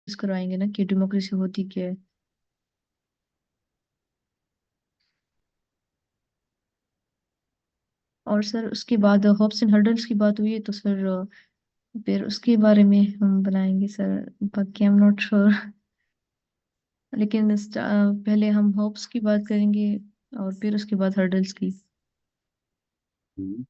करवाएंगे ना कि डेमोक्रेसी होती क्या है। और सर उसके बाद होप्स एंड हर्डल्स की बात हुई है तो सर फिर उसके बारे में हम बनाएंगे सर। बाकी आई एम नॉट श्योर, लेकिन पहले हम होप्स की बात करेंगे और फिर उसके बाद हर्डल्स की। हम्म।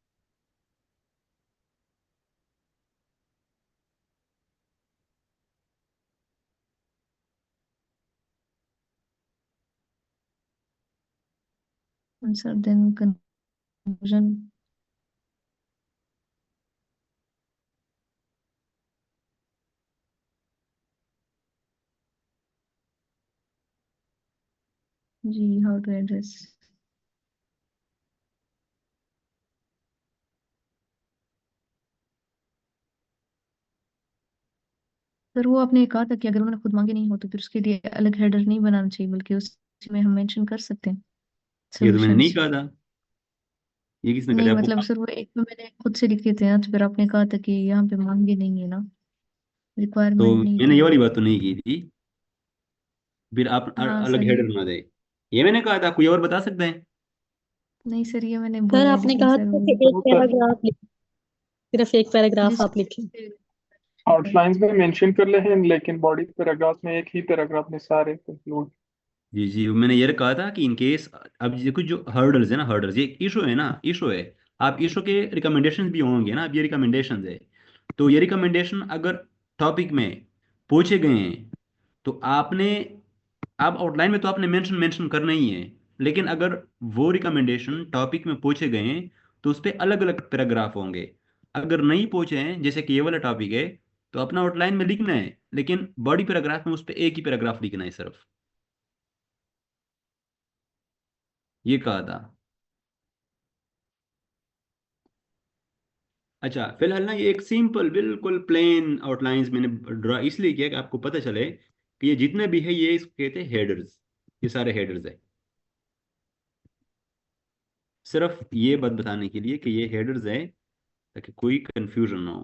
Sir then conclusion. जी, हाउ टू एड्रेस। सर वो आपने कहा था कि अगर उन्होंने खुद मांगे नहीं हो तो फिर उसके लिए अलग हेडर नहीं बनाना चाहिए, बल्कि उसमें हम मेंशन कर सकते हैं ये तो मैंने नहीं सॉल्यूशंस। कहा था। ये किसने कहा नहीं था मतलब आपको? सर वो एक तो मैंने खुद से लिखे थे ना, तो फिर आपने कहा था कि यहाँ पे मांगे नहीं है ना, तो रिक्वायरमेंट नहीं मैंने थी। ये वाली बात तो नहीं की थी। फिर आप हाँ अलग सर हेडर बना दे, ये मैंने कहा था? कोई और बता सकते हैं? नहीं सर, ये मैंने सर बोला है, आपने लेकिन कहा सर था वो कि एक तो सर पैराग्राफ सिर्फ एक पैराग्राफ जिस आप लिखें। आउटलाइंस में मेंशन कर ले हैं, लेकिन बॉडी पैराग्राफ में एक ही पैराग्राफ में सारे कंक्लूड। जी जी, मैंने ये कहा था कि इन केस, अब देखो जो हर्डल्स है ना, हर्डल्स ये इशू है ना, इशू है। आप इशू के रिकमेंडेशंस भी होंगे ना, अब ये रिकमेंडेशंस है। तो ये रिकमेंडेशन अगर टॉपिक में पूछे गए हैं तो आपने, आप आउटलाइन में तो आपने मेंशन मेंशन करना ही है। लेकिन अगर वो रिकमेंडेशन टॉपिक में पूछे गए हैं तो उस पर अलग अलग पैराग्राफ होंगे। अगर नहीं पूछे हैं, जैसे कि ये वाला टॉपिक है, तो अपना आउटलाइन में लिखना है, लेकिन बॉडी पैराग्राफ में उस पर एक ही पैराग्राफ लिखना है सिर्फ। ये कहा था। अच्छा, फिलहाल ना ये एक सिंपल बिल्कुल प्लेन आउटलाइंस मैंने ड्रा इसलिए किया कि आपको पता चले कि ये जितने भी है ये इसको कहते हैं हेडर्स। ये सारे हेडर्स है, सिर्फ ये बात बताने के लिए कि ये हेडर्स है, ताकि कोई कंफ्यूजन ना हो।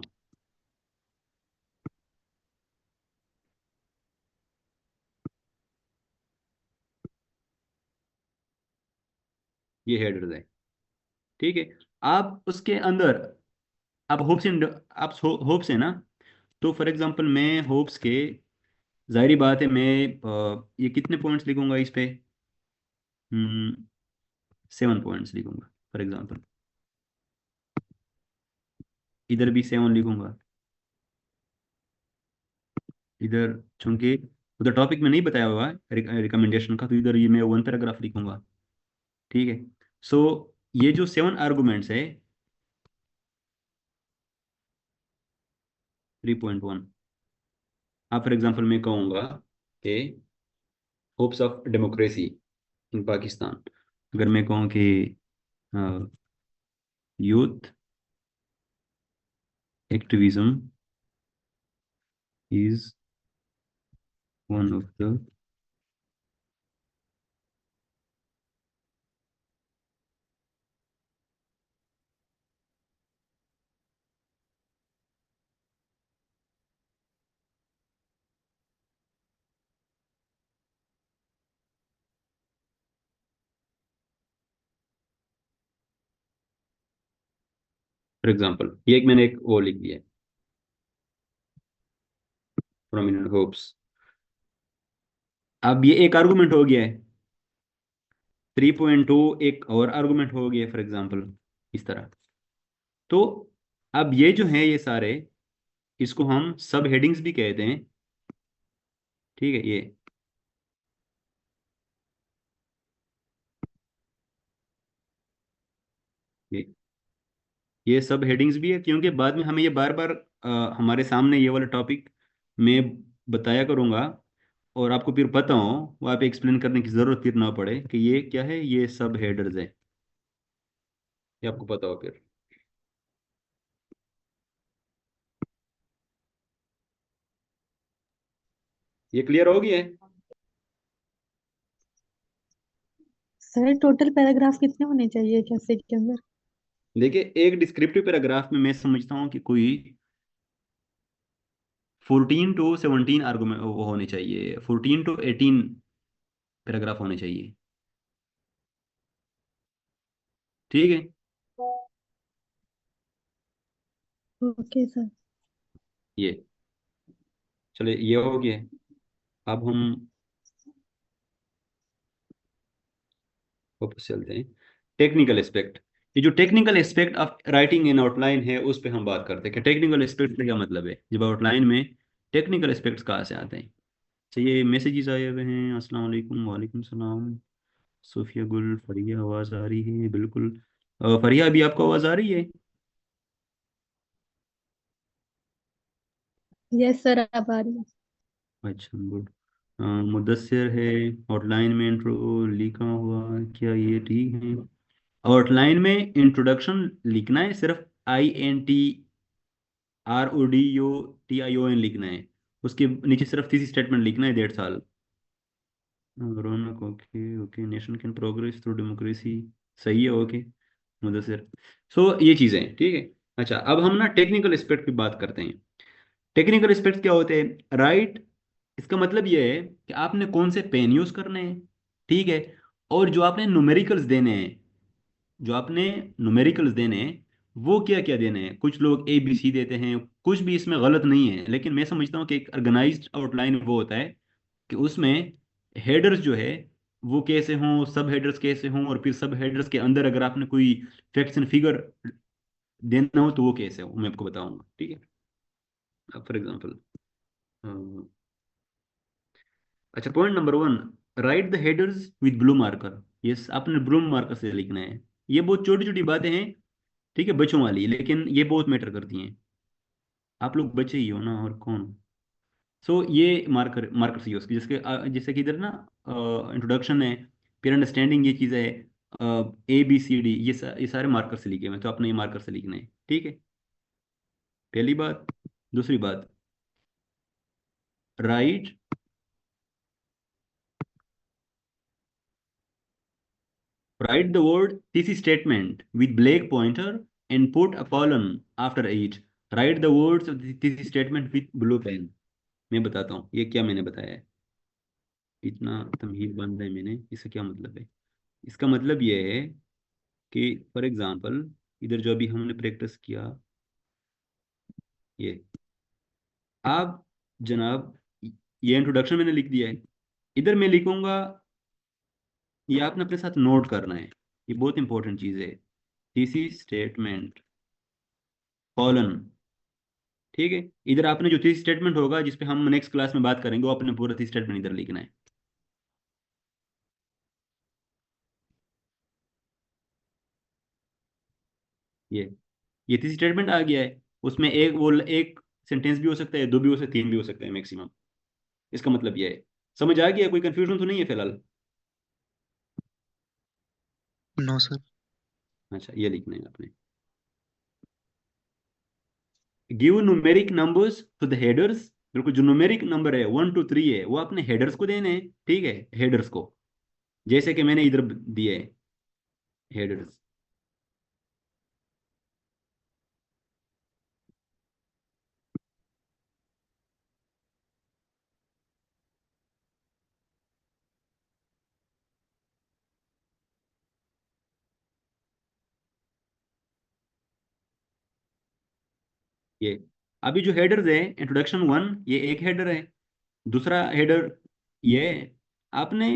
ये हेडर्स है, ठीक है। आप उसके अंदर, आप होप्स एंड, आप होप्स है ना, तो फॉर एग्जांपल मैं होप्स के, जाहिर बात है मैं ये कितने पॉइंट्स लिखूंगा इस पे? 7 पॉइंट्स लिखूंगा फॉर एग्जांपल। इधर भी 7 लिखूंगा, इधर चूंकि उधर टॉपिक में नहीं बताया हुआ है रिकमेंडेशन का, तो इधर ये मैं 1 पैराग्राफ लिखूंगा, ठीक है। सो ये जो 7 आर्गुमेंट्स है, 3.1, आप फॉर एग्जांपल मैं कहूँगा कि hopes of democracy in Pakistan. अगर मैं कहूँ कि youth activism is one of the, for example ये एक मैंने एक वो लिख दिया है, प्रोमिनेंट होप्स। अब ये एक आर्गुमेंट हो गया है, 3.2 एक और आर्गुमेंट हो गया फॉर एग्जांपल, इस तरह। तो अब ये जो है ये सारे, इसको हम सब हेडिंग्स भी कहते हैं, ठीक है। ये ये सब हेडिंग्स भी है, क्योंकि बाद में हमें ये बार बार हमारे सामने ये वाला टॉपिक मैं बताया करूंगा, और आपको फिर पता हो, वो आप एक्सप्लेन करने की जरूरत फिर ना पड़े कि ये क्या है, ये सब हेडर्स है, ये आपको पता हो फिर। ये क्लियर हो गया है? सर टोटल पैराग्राफ कितने होने चाहिए कैसे के अंदर? देखिए, एक डिस्क्रिप्टिव पैराग्राफ में मैं समझता हूँ कि कोई 14 to 17 आर्गुमेंट वो होने चाहिए, 14 to 18 पैराग्राफ होने चाहिए। ठीक है, ओके सर। ये चले, ये हो गया। अब हम वापस चलते हैं, टेक्निकल एस्पेक्ट। ये जो technical aspect of writing in outline है उस पे हम बात करते हैं कि टेक्निकल एस्पेक्ट का क्या मतलब है, जब आउटलाइन में टेक्निकल एस्पेक्ट्स कहाँ से आते हैं। तो ये मैसेजेस आए हुए हैं, अस्सलाम वालेकुम, वालेकुम सलाम, सूफिया गुल, फरिया आवाज़ आ रही है बिल्कुल। फरिया अभी आपको आवाज़ आ रही है? यस सर, अब आ रही है। अच्छा गुड। मुदस्सिर है, आउटलाइन में इंट्रो लिखा हुआ है, क्या ये ठीक है? आउटलाइन में इंट्रोडक्शन लिखना है, सिर्फ INTRODUTION लिखना है, उसके नीचे सिर्फ थीसिस स्टेटमेंट लिखना है, 1.5 साल। Raunak okay okay, nation can progress through democracy, सही है ओके मुदस्सिर। सो ये चीज़ें हैं, ठीक है। अच्छा, अब हम ना टेक्निकल एस्पेक्ट की बात करते हैं। टेक्निकल एस्पेक्ट क्या होते हैं? राइट, इसका मतलब ये है कि आपने कौन से पेन यूज करने हैं, ठीक है, और जो आपने न्यूमेरिकल्स देने हैं, जो आपने न्यूमेरिकल्स देने हैं वो क्या क्या देने हैं। कुछ लोग ABC देते हैं, कुछ भी इसमें गलत नहीं है, लेकिन मैं समझता हूँ कि एक ऑर्गेनाइज्ड आउटलाइन वो होता है कि उसमें हेडर्स जो है वो कैसे हों, सब हेडर्स कैसे हों, और फिर सब हेडर्स के अंदर अगर आपने कोई फैक्ट्स एंड फिगर देना हो तो वो कैसे हो, मैं आपको बताऊंगा, ठीक है। अब फॉर एग्जांपल, अच्छा point number 1, right the headers with blue marker. Yes, आपने ब्लू मार्कर से लिखना है। ये बहुत छोटी छोटी बातें हैं, ठीक है, बच्चों वाली, लेकिन ये बहुत मैटर करती हैं। आप लोग बच्चे ही हो ना, और कौन। सो ये मार्कर मार्कर से यूज की, जिसके जैसे कि इधर ना इंट्रोडक्शन है, फिर अंडरस्टैंडिंग, ये चीज़ है, ABCD, ये सारे मार्कर से लिखे हुए हैं, तो आपने ये मार्कर से लिखना है, ठीक है, पहली बात। दूसरी बात, right write the word thesis statement with black pointer and put a colon after it. Write the words of the thesis statement with blue pen. मैं बताता हूँ ये क्या मैंने बताया है, इतना तमहीद बंद है मैंने, इसका क्या मतलब है। इसका मतलब ये है कि फॉर एग्जांपल इधर जो अभी हमने प्रैक्टिस किया, ये आप जनाब, ये इंट्रोडक्शन मैंने लिख दिया है, इधर मैं लिखूंगा, ये आपने अपने साथ नोट करना है, ये बहुत इंपॉर्टेंट चीज़ है, थीसिस स्टेटमेंट कॉलन, ठीक है। इधर आपने जो थी स्टेटमेंट होगा जिस पे हम नेक्स्ट क्लास में बात करेंगे, वो अपने पूरा थी स्टेटमेंट इधर लिखना है। ये ये थी स्टेटमेंट आ गया है, उसमें एक सेंटेंस भी हो सकता है, दो भी हो सकते, तीन भी हो सकते हैं मैक्सिमम। इसका मतलब ये है, समझ आ गया, कोई कंफ्यूजन तो नहीं है फिलहाल? No sir. अच्छा, ये लिखना है आपने, give numeric numbers to the headers. बिल्कुल, जो न्यूमेरिक नंबर है 1 to 3 है वो अपने हेडर्स को देने हैं, ठीक है, हेडर्स को, जैसे कि मैंने इधर दिए है हेडर्स। ये अभी जो हेडर्स है, इंट्रोडक्शन 1 ये एक हेडर है, दूसरा हेडर ये है। आपने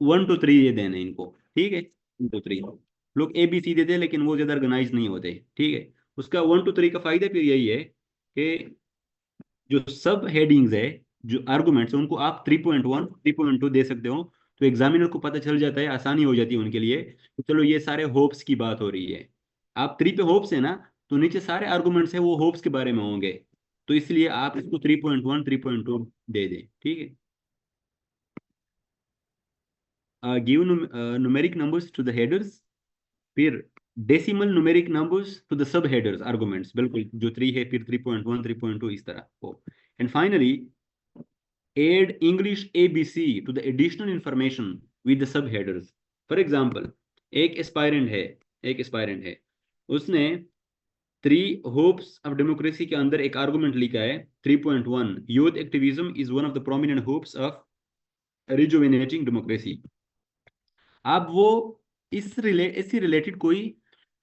1 to 3 ये देने इनको, ठीक है, 1 to 3 लोग ABC देते हैं लेकिन वो ज्यादा ऑर्गेनाइज नहीं होते, ठीक है। उसका 1 to 3 का फायदा फिर यही है कि जो सब हेडिंग्स है, जो आर्गुमेंट्स है, उनको आप 3.1 3.2 दे सकते हो, तो एग्जामिनर को पता चल जाता है, आसानी हो जाती है उनके लिए। तो चलो, ये सारे होप्स की बात हो रही है, आप 3 पे होप्स है ना, तो नीचे सारे आर्गुमेंट्स है वो होप्स के बारे में होंगे, तो इसलिए आप इसको 3.1 3.2 दे दें, ठीक है। Give numeric numbers to the headers, फिर decimal numeric numbers to the sub headers arguments, बिल्कुल जो 3 है, फिर 3.1 3.2 इस तरह हो। And finally add English ABC to the additional information with the subheaders. For example, एक एस्पायरेंट है, उसने 3 होप्स ऑफ डेमोक्रेसी के अंदर एक आर्गुमेंट लिखा है 3.1 youth activism is one of the prominent hopes of rejuvenating democracy. अब वो इससे रिलेटेड कोई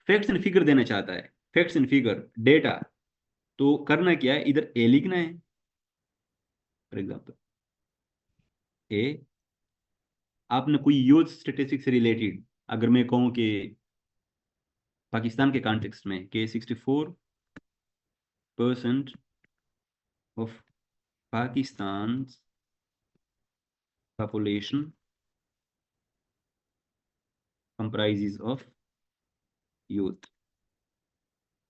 फैक्ट्स एंड फिगर देना चाहता है, फैक्ट्स एंड फिगर डेटा। तो करना क्या है, इधर ए लिखना है फॉर एग्जांपल ए। आपने कोई यूथ स्टेटिस्टिक्स से रिलेटेड अगर मैं कहूँ कि पाकिस्तान के कॉन्टेक्स्ट में कि 64% of Pakistan population comprises of youth.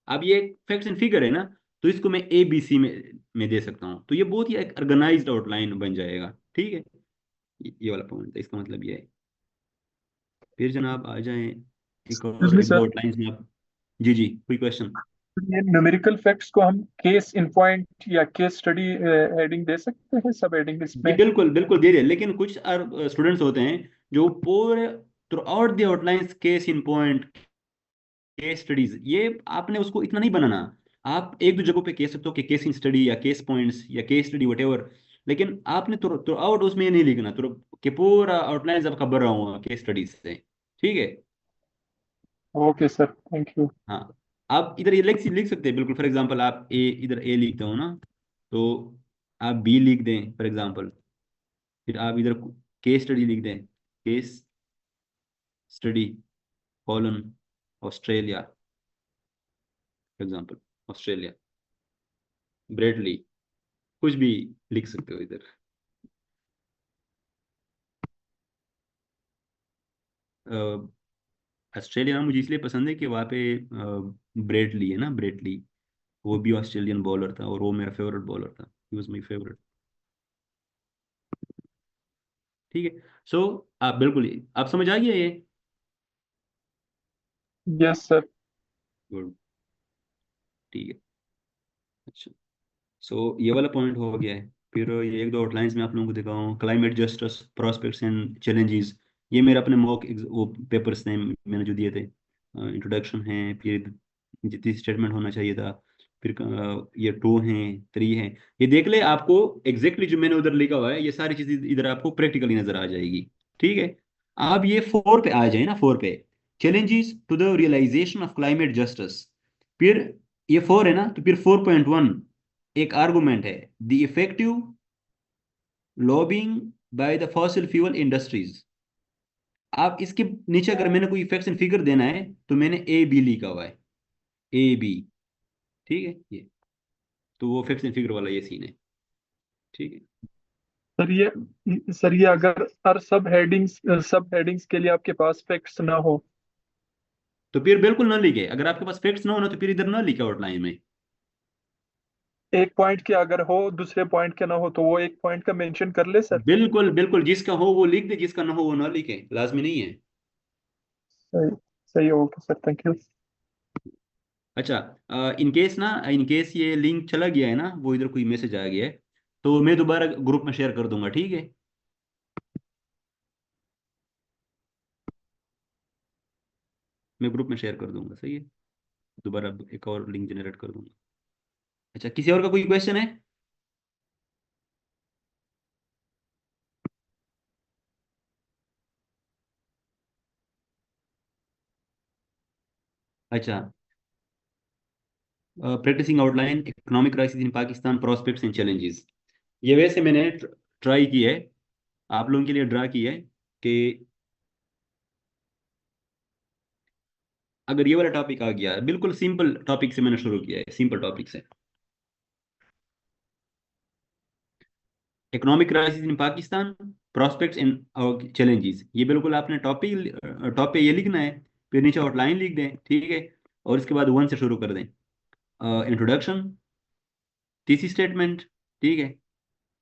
अब ये फैक्ट्स एंड फिगर है ना, तो इसको मैं ए बी सी में दे सकता हूँ। तो ये बहुत ही एक ऑर्गेनाइज्ड आउटलाइन बन जाएगा। ठीक है, ये वाला पॉइंट है, इसका मतलब ये है। फिर जनाब आ जाएं एक एक्सक्यूज और मी एक दो सर, आउटलाइंस में आप। जी जी, कोई क्वेश्चन? ये न्यूमेरिकल फैक्ट्स को हम केस इन पॉइंट या केस स्टडी हेडिंग दे सकते हैं, सब हेडिंग जी इसमें? बिल्कुल बिल्कुल दे रहे, लेकिन कुछ स्टूडेंट्स होते हैं जो पूरे through out the outlines case in point case studies, ये आपने उसको इतना नहीं बनाना। आप एक दो जगहों पे कह सकते हो कि केस इन स्टडी या केस पॉइंट्स या केस स्टडी वटेवर, लेकिन आपने थ्रू आउट उसमें ये नहीं लिखना थ्रू कि पूरा आउटलाइंस आपका भरा हुआ केस स्टडीज से। ठीक है। Okay sir, thank you. हाँ, आप इधर ये लिख सकते हैं बिल्कुल। फॉर एग्जांपल आप ए, इधर ए लिखते हो ना, तो आप बी लिख दें फॉर एग्जांपल। फिर आप इधर केस स्टडी लिख दें, case study colon Australia for example, Australia Bradley, कुछ भी लिख सकते हो इधर। ऑस्ट्रेलिया ना मुझे इसलिए पसंद है कि वहाँ पे ब्रेडली है ना, ब्रेडली, वो भी ऑस्ट्रेलियन बॉलर था और वो मेरा फेवरेट बॉलर था, ही वाज माय फेवरेट। ठीक है। सो आप बिल्कुल, आप समझ आ गया ये? Yes sir. गुड, ठीक है। अच्छा, सो ये वाला पॉइंट हो गया है। फिर ये एक दो आउटलाइंस में आप लोगों को दिखाऊँ, climate justice prospects and challenges. ये मेरे अपने मॉक वो पेपर्स ने मैंने जो दिए थे, इंट्रोडक्शन है, फिर जितनी स्टेटमेंट होना चाहिए था, फिर ये 2 हैं 3 हैं। ये देख ले, आपको एग्जैक्टली जो मैंने उधर लिखा हुआ है ये सारी चीजें इधर आपको प्रैक्टिकली नजर आ जाएगी। ठीक है। आप ये 4 पे आ जाए ना, 4 पे challenges to the realisation of climate justice. फिर ये 4 है ना, तो फिर 4.1 एक आर्गुमेंट है, the effective lobbying by the fossil fuel industries. आप इसके नीचे अगर मैंने कोई फैक्ट्स एंड फिगर देना है तो मैंने ए बी लिखा हुआ है, ए बी। ठीक है, ये तो वो फैक्ट्स एंड फिगर वाला ये सीन है। ठीक है। सर ये अगर हर सब हेडिंग्स के लिए आपके पास फैक्ट्स ना हो? तो फिर बिल्कुल ना लिखे, अगर आपके पास फैक्ट्स ना हो ना तो फिर इधर ना लिखे आउटलाइन में। एक पॉइंट के अगर हो, दूसरे पॉइंट के ना हो, तो वो एक पॉइंट का मेंशन कर ले सर? बिल्कुल बिल्कुल, जिसका हो वो लिख दे, जिसका ना हो वो ना लिखे, लाजमी नहीं है। सही। सही, ओके सर, थैंक यू। अच्छा, इन केस ना, इन केस ये लिंक चला गया है ना, वो इधर कोई मैसेज आ गया है, तो मैं दोबारा ग्रुप में शेयर कर दूंगा। ठीक है, मैं ग्रुप में शेयर कर दूंगा, सही है। दोबारा एक और लिंक जनरेट कर दूंगा। अच्छा, किसी और का कोई क्वेश्चन है? अच्छा, practising outline economic crisis in Pakistan prospects and challenges. ये वैसे मैंने ट्राई की है, आप लोगों के लिए ड्रा की है कि अगर ये वाला टॉपिक आ गया, बिल्कुल सिंपल टॉपिक से मैंने शुरू किया है, सिंपल टॉपिक से। Economic crisis in Pakistan prospects and challenges, ये बिल्कुल आपने टॉप पे ये लिखना है, फिर नीचे आउटलाइन लिख दें। ठीक है, और इसके बाद 1 से शुरू कर दें। इंट्रोडक्शन, तीसरी स्टेटमेंट। ठीक है,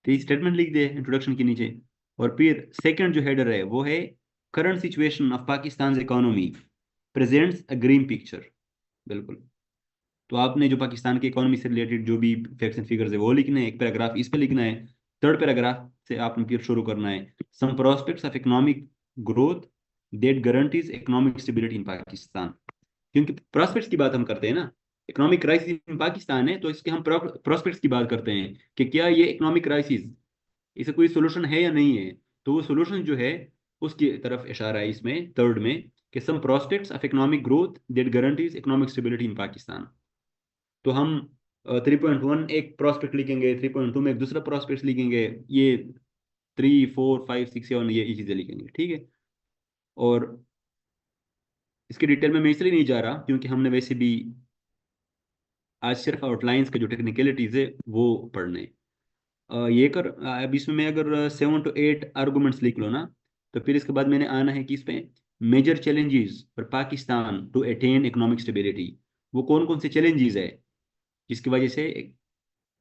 तीसरी स्टेटमेंट लिख दे इंट्रोडक्शन के नीचे। और फिर सेकंड जो हेडर है वो है current situation of Pakistan economy presents a green picture. बिल्कुल, तो आपने जो पाकिस्तान की इकोनॉमी से रिलेटेड जो भी फैक्ट्स एंड फिगर्स है वो लिखना है, एक पैराग्राफ इस पे लिखना है। थर्ड पैराग्राफ से आपने फिर शुरू करना है, some prospects of economic growth that guarantees economic stability in Pakistan. क्योंकि प्रोस्पेक्ट्स की बात हम करते हैं ना, इकोनॉमिक क्राइसिस इन पाकिस्तान है, तो इसके हम प्रोस्पेक्ट्स की बात करते हैं कि क्या ये इकोनॉमिक क्राइसिस, इसे कोई सोल्यूशन है या नहीं है। तो वो सोल्यूशन जो है उसकी तरफ इशारा है इसमें थर्ड में, कि some prospects of economic growth that guarantees economic stability in Pakistan. तो हम 3.1 एक प्रोस्पेक्ट लिखेंगे, 3.2 में एक दूसरा प्रोस्पेक्ट लिखेंगे, ये 3, 4, 5, 6, 7 ये चीज़ें लिखेंगे, ठीक है। और इसके डिटेल में मैं इसलिए नहीं जा रहा क्योंकि हमने वैसे भी आज सिर्फ आउटलाइंस के जो टेक्निकलिटीज है वो पढ़ने। ये कर अब इसमें मैं अगर 7 to 8 आर्गूमेंट्स लिख लो ना, तो फिर इसके बाद मैंने आना है कि इस पे major challenges for Pakistan to attain economic stability. वो कौन कौन से चैलेंजेस है जिसकी वजह से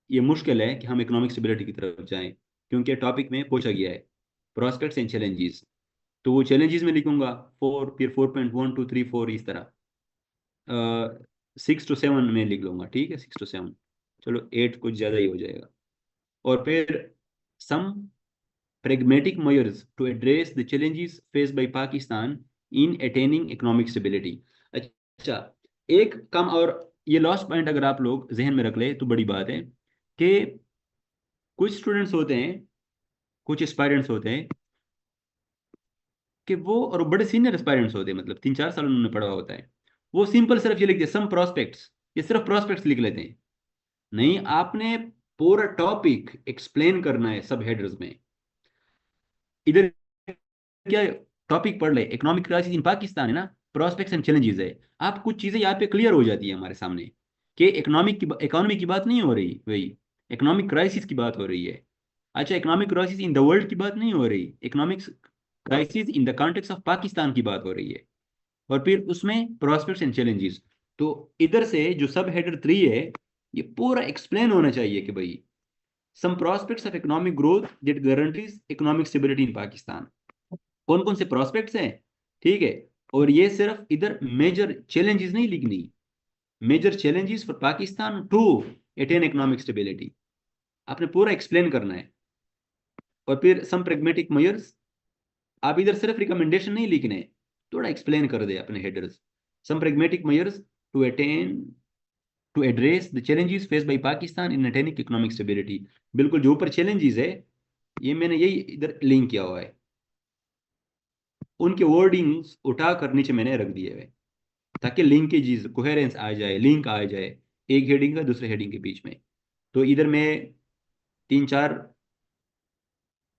ये मुश्किल है कि हम इकोनॉमिक स्टेबिलिटी की तरफ जाएं, क्योंकि टॉपिक में पूछा गया है प्रोस्पेक्ट्स एंड चैलेंजेस। तो वो चैलेंजेस में लिखूंगा 4, फिर 4.1, 2, 3, 4 इस तरह। 6 to 7 में लिख लूंगा, ठीक है, 6 to 7, चलो 8 कुछ ज़्यादा ही हो जाएगा। और फिर सम pragmatic measures to address the challenges faced by Pakistan in attaining economic stability। अच्छा, एक काम और, ये लास्ट पॉइंट अगर आप लोग जहन में रख ले तो बड़ी बात है कि कुछ स्टूडेंट्स होते हैं, कुछ एस्पायरेंट्स होते हैं कि वो, और बड़े सीनियर एस्पायरेंट्स होते हैं, मतलब 3-4 साल उन्होंने पढ़ा होता है, वो सिंपल सिर्फ ये लिखते हैं सम प्रोस्पेक्ट्स, ये सिर्फ प्रोस्पेक्ट्स लिख लेते हैं। नहीं, आपने पूरा टॉपिक एक्सप्लेन करना है सब हेडर्स में। इधर क्या टॉपिक पढ़ ले, इकोनॉमिक क्राइसिस इन पाकिस्तान है ना, प्रोस्पेक्ट्स एंड चैलेंजेस है, आप कुछ चीजें यहाँ पे क्लियर हो जाती है हमारे सामने कि इकोनॉमी की बात नहीं हो रही, वही इकोनॉमिक क्राइसिस की बात हो रही है। अच्छा, economic crisis in the world की बात नहीं हो रही, economic crisis in the context of Pakistan की बात हो रही है। और फिर उसमें प्रोस्पेक्ट्स एंड चैलेंजेस, तो इधर से जो सब हेडर 3 है ये पूरा एक्सप्लेन होना चाहिए कि भाई some prospects of economic growth that guarantees economic stability in Pakistan, कौन कौन से प्रोस्पेक्ट्स हैं, ठीक है। और ये सिर्फ इधर मेजर चैलेंजेस नहीं लिखनी, major challenges for Pakistan to attain economic stability आपने पूरा एक्सप्लेन करना है। और फिर सम प्रैग्मेटिक मेजर्स, आप इधर सिर्फ रिकमेंडेशन नहीं लिखने, थोड़ा एक्सप्लेन कर दे अपने headers. Some pragmatic measures to attain to address the challenges face by Pakistan in attaining economic stability, बिल्कुल जो ऊपर चैलेंजेस है ये मैंने यही इधर लिंक किया हुआ है, उनके वर्डिंग्स उठा कर नीचे मैंने रख दिए हुए ताकि लिंकेजेस कोहेरेंस आ जाए, लिंक आ जाए एक हेडिंग का दूसरे हेडिंग के बीच में। तो इधर मैं 3-4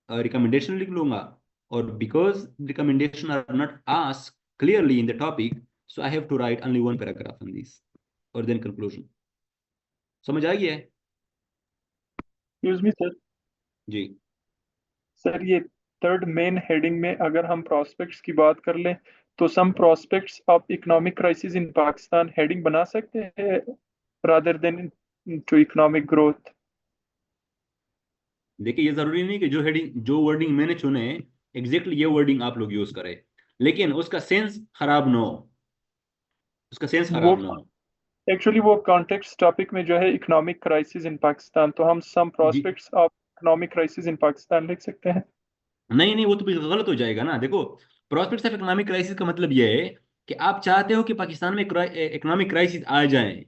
रिकमेंडेशन लिख लूंगा, और because recommendation are not asked clearly in the topic, so I have to write only 1 paragraph on this और देन कंक्लूजन। समझ आ गया है? Excuse me sir. जी। सर ये थर्ड मेन हेडिंग में अगर हम प्रोस्पेक्ट्स की बात कर लें तो some prospects of economic crisis in Pakistan heading बना सकते हैं rather than to economic growth. देखिए, ये जरूरी नहीं कि जो हेडिंग जो वर्डिंग मैंने चुने एग्जैक्टली ये वर्डिंग आप लोग यूज करें, लेकिन उसका सेंस खराब ना हो, उसका सेंस वो खराब ना हो। एक्चुअली वो कॉन्टेक्स्ट टॉपिक में जो है इकोनॉमिक क्राइसिस इन पाकिस्तान, तो हम सम जी, prospects of economic crisis in Pakistan लिख सकते हैं। नहीं नहीं, वो तो फिर गलत हो जाएगा ना। देखो, प्रोस्पेक्ट्स ऑफ इकोनॉमिक क्राइसिस का मतलब ये है कि आप चाहते हो कि पाकिस्तान में इकोनॉमिक क्राइसिस आ जाए,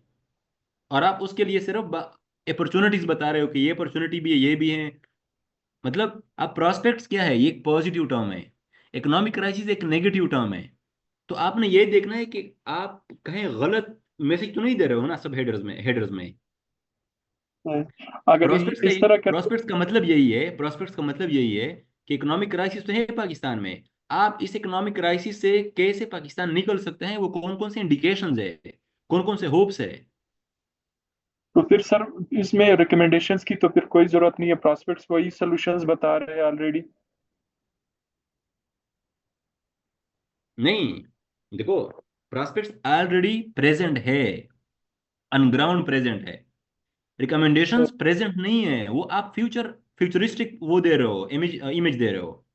और आप उसके लिए सिर्फ अपॉर्चुनिटीज बता रहे हो कि ये अपॉर्चुनिटी भी है, ये भी है। मतलब आप प्रोस्पेक्ट्स क्या है, ये एक पॉजिटिव टर्म है, इकोनॉमिक क्राइसिस एक नेगेटिव टर्म है। तो आपने ये देखना है कि आप कहीं गलत मैसेज तो नहीं दे रहे हो ना सब हेडर्स में। अगर इस तरह कर प्रोस्पेक्ट्स का मतलब यही है कि इकोनॉमिक क्राइसिस तो है पाकिस्तान में, आप इस इकोनॉमिक क्राइसिस से कैसे पाकिस्तान निकल सकते हैं, वो कौन कौन से इंडिकेशंस है, कौन कौन से होप्स है। तो फिर सर इसमें रिकमेंडेशंस की तो फिर कोई जरूरत नहीं है, प्रोस्पेक्ट्स वही सॉल्यूशंस बता रहे हैं ऑलरेडी। नहीं, देखो, प्रोस्पेक्ट्स ऑलरेडी प्रेजेंट है, अनग्राउंड प्रेजेंट है, रिकमेंडेशंस प्रेजेंट नहीं है, वो आप फ्यूचरिस्टिक वो दे रहे हो, इमेज दे रहे हो।